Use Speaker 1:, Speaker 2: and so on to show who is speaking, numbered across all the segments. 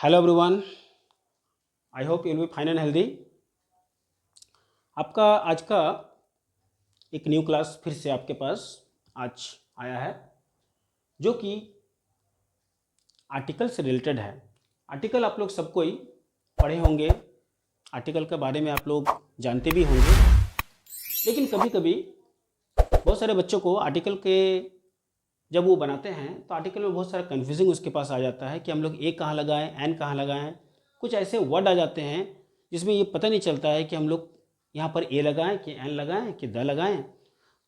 Speaker 1: Hello everyone, I hope you will be fine and healthy. आपका आज का एक न्यू क्लास फिर से आपके पास आज आया है, जो कि आर्टिकल से रिलेटेड है। आर्टिकल आप लोग सब कोई पढ़े होंगे, आर्टिकल के बारे में आप लोग जानते भी होंगे, लेकिन कभी कभी बहुत सारे बच्चों को आर्टिकल के जब वो बनाते हैं तो आर्टिकल में बहुत सारा कन्फ्यूजिंग उसके पास आ जाता है कि हम लोग ए कहाँ लगाएं, एन कहाँ लगाएं। कुछ ऐसे वर्ड आ जाते हैं जिसमें ये पता नहीं चलता है कि हम लोग यहाँ पर ए लगाएं कि एन लगाएं कि द लगाएं।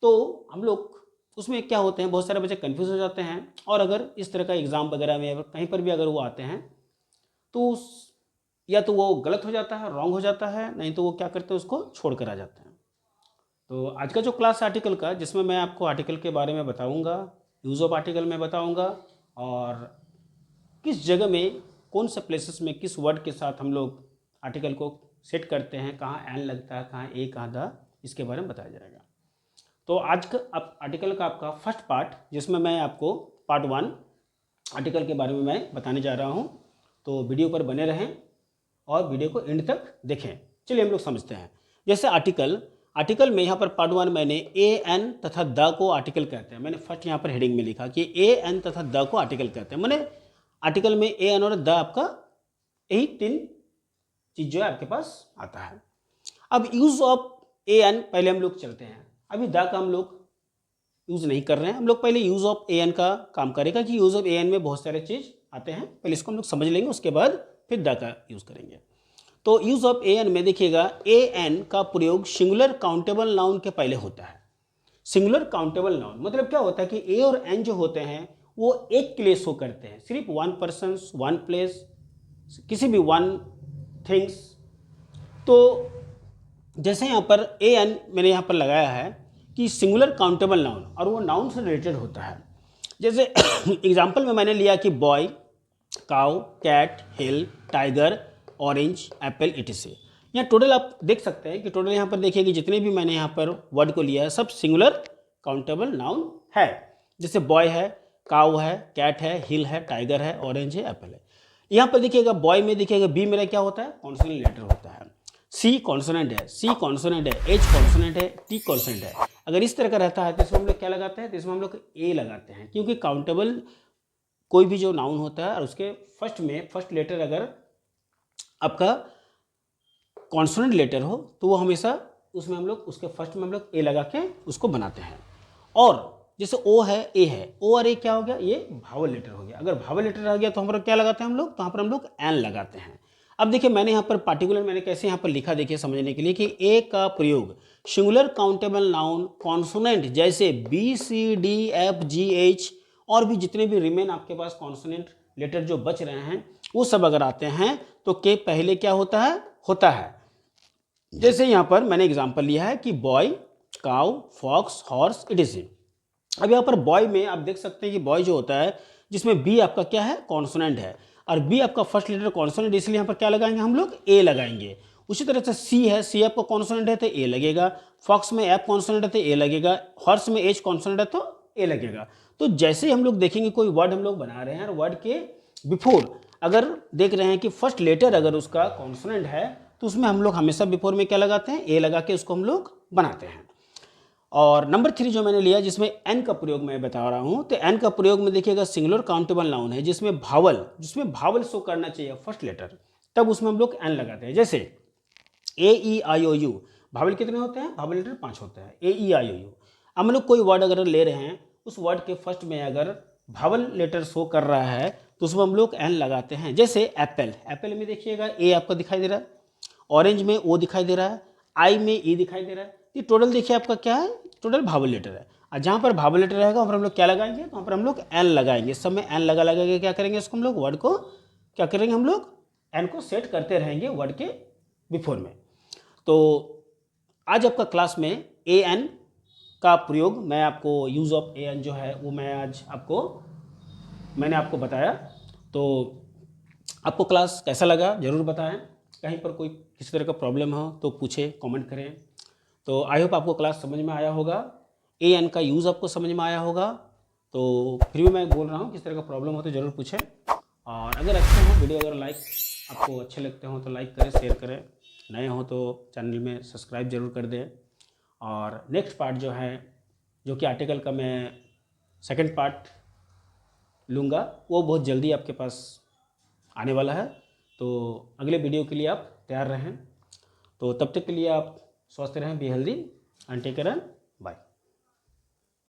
Speaker 1: तो हम लोग उसमें क्या होते हैं, बहुत सारे बच्चे कन्फ्यूज हो जाते हैं। और अगर इस तरह का एग्ज़ाम वगैरह में कहीं पर भी अगर वो आते हैं तो या तो वो गलत हो जाता है, रॉन्ग हो जाता है, नहीं तो वो क्या करते हैं उसको छोड़ कर आ जाते हैं। तो आज का जो क्लास है आर्टिकल का, जिसमें मैं आपको आर्टिकल के बारे में बताऊंगा, यूज़ ऑफ आर्टिकल में बताऊंगा, और किस जगह में कौन से प्लेसेस में किस वर्ड के साथ हम लोग आर्टिकल को सेट करते हैं, कहाँ एन लगता है, कहाँ ए, कहाँ द, इसके बारे में बताया जाएगा। तो आज का आर्टिकल का आपका फर्स्ट पार्ट, जिसमें मैं आपको पार्ट 1 आर्टिकल के बारे में मैं बताने जा रहा हूँ। तो वीडियो पर बने रहें और वीडियो को एंड तक देखें। चलिए हम लोग समझते हैं। जैसे आर्टिकल में यहाँ पर पार्ट 1 मैंने ए एन तथा द को आर्टिकल कहते हैं। मैंने फर्स्ट यहाँ पर हेडिंग में लिखा कि ए एन तथा द को आर्टिकल कहते हैं। मैंने आर्टिकल में ए एन और द आपका यही 3 चीज़ जो है आपके पास आता है। अब यूज़ ऑफ ए एन पहले हम लोग चलते हैं। अभी द का हम लोग यूज़ नहीं कर रहे हैं, हम लोग पहले यूज़ ऑफ ए एन का काम करेगा कि यूज़ ऑफ ए एन में बहुत सारे चीज़ आते हैं। पहले इसको हम लोग समझ लेंगे, उसके बाद फिर द का यूज़ करेंगे। तो यूज़ ऑफ ए एन में देखिएगा, ए एन का प्रयोग सिंगुलर काउंटेबल नाउन के पहले होता है। सिंगुलर काउंटेबल नाउन मतलब क्या होता है कि ए और एन जो होते हैं वो एक के लिए शो करते हैं, सिर्फ वन पर्सन, वन प्लेस, किसी भी वन थिंग्स। तो जैसे यहाँ पर ए एन मैंने यहाँ पर लगाया है कि सिंगुलर काउंटेबल नाउन, और वो नाउन से रिलेटेड होता है। जैसे एग्जाम्पल में मैंने लिया कि बॉय, काउ, कैट, हिल, टाइगर, ऑरेंज, एप्पल, इटसे। यहाँ टोटल आप देख सकते हैं कि टोटल यहाँ पर देखिए कि जितने भी मैंने यहाँ पर वर्ड को लिया है सब सिंगुलर काउंटेबल नाउन है। जैसे बॉय है, काउ है, कैट है, हिल है, टाइगर है, ऑरेंज है, एप्पल है। यहाँ पर देखिएगा बॉय में देखिएगा बी मेरा क्या होता है, कॉन्सोनेंट लेटर होता है। सी कॉन्सोनेंट है, सी कॉन्सोनेंट है, एच कॉन्सोनेंट है, टी कॉन्सोनेंट है। अगर इस तरह का रहता है तो इसमें हम लोग क्या लगाते हैं, तो इसमें हम लोग ए लगाते हैं, क्योंकि काउंटेबल कोई भी जो नाउन होता है और उसके फर्स्ट लेटर अगर आपका कॉन्सोनेंट लेटर हो तो वो हमेशा उसमें हम लोग उसके फर्स्ट में हम लोग ए लगा के उसको बनाते हैं। और जैसे ओ है, ए है, ओ और ए क्या हो गया, ये भावल लेटर हो गया। अगर भावल लेटर आ गया तो हम लोग क्या लगाते हैं, हम लोग तो यहाँ पर हम लोग एन लगाते हैं। अब देखिए मैंने यहाँ पर पार्टिकुलर मैंने कैसे यहाँ पर लिखा, देखिए समझने के लिए कि ए का प्रयोग सिंगुलर काउंटेबल नाउन कॉन्सोनेंट जैसे बी, सी, डी, एफ, जी, एच और भी जितने भी रिमेन आपके पास कॉन्सोनेंट लेटर जो बच रहे हैं वो सब अगर आते हैं तो के पहले क्या होता है। जैसे यहाँ पर मैंने एग्जांपल लिया है कि बॉय, काउ, फॉक्स, हॉर्स, इटसे। अब यहाँ पर बॉय में आप देख सकते हैं कि बॉय जो होता है जिसमें बी आपका क्या है, कॉन्सोनेंट है, और बी आपका फर्स्ट लेटर कॉन्सोनेंट, इसलिए यहाँ पर क्या लगाएंगे हम लोग, ए लगाएंगे। उसी तरह से सी है, सी आपका कॉन्सोनेंट है तो ए लगेगा, फॉक्स में एफ कॉन्सोनेंट है तो ए लगेगा, हॉर्स में एच कॉन्सोनेंट है तो ए लगेगा। तो जैसे ही हम लोग देखेंगे कोई वर्ड हम लोग बना रहे हैं और वर्ड के बिफोर अगर देख रहे हैं कि फर्स्ट लेटर अगर उसका कॉन्सोनेंट है तो उसमें हम लोग हमेशा बिफोर में क्या लगाते हैं, ए लगा के उसको हम लोग बनाते हैं। और नंबर 3 जो मैंने लिया जिसमें एन का प्रयोग मैं बता रहा हूं, तो एन का प्रयोग में देखिएगा सिंगुलर काउंटेबल नाउन है जिसमें भावल शो करना चाहिए फर्स्ट लेटर, तब उसमें हम लोग एन लगाते हैं। जैसे ए, ई, आई, ओ, यू, भावल कितने होते हैं, भावल लेटर 5 होते हैं, ए, ई, आई, ओ, यू। हम लोग कोई वर्ड अगर ले रहे हैं उस वर्ड के फर्स्ट में अगर भावल लेटर शो कर रहा है तो उसमें हम लोग एन लगाते हैं। जैसे एप्पल में देखिएगा ए आपका दिखाई दे रहा है, ऑरेंज में ओ दिखाई दे रहा है, आई में ई दिखाई दे रहा है। ये टोटल देखिए आपका क्या है, टोटल भावल लेटर है। और जहाँ पर भावल लेटर रहेगा वहाँ पर हम लोग क्या लगाएंगे, तो वहाँ पर हम लोग एन लगाएंगे। सब में एन लगा के क्या करेंगे, इसको हम लोग वर्ड को क्या करेंगे, हम लोग एन को सेट करते रहेंगे वर्ड के बिफोर में। तो आज आपका क्लास में ए एन का प्रयोग मैं आपको, यूज़ ऑफ ए एन जो है वो मैंने आपको बताया। तो आपको क्लास कैसा लगा ज़रूर बताएं। कहीं पर कोई किसी तरह का प्रॉब्लम हो तो पूछे, कमेंट करें। तो आई होप आपको क्लास समझ में आया होगा, ए एन का यूज़ आपको समझ में आया होगा। तो फिर भी मैं बोल रहा हूँ किस तरह का प्रॉब्लम हो तो ज़रूर पूछें। और अगर अच्छे हो वीडियो, अगर आपको अच्छे लगते हो तो लाइक करें, शेयर करें, नए हो तो चैनल में सब्सक्राइब जरूर कर दें। और नेक्स्ट पार्ट जो है, जो कि आर्टिकल का मैं सेकंड पार्ट लूँगा, वो बहुत जल्दी आपके पास आने वाला है। तो अगले वीडियो के लिए आप तैयार रहें। तो तब तक के लिए आप स्वस्थ रहें, be healthy and take care.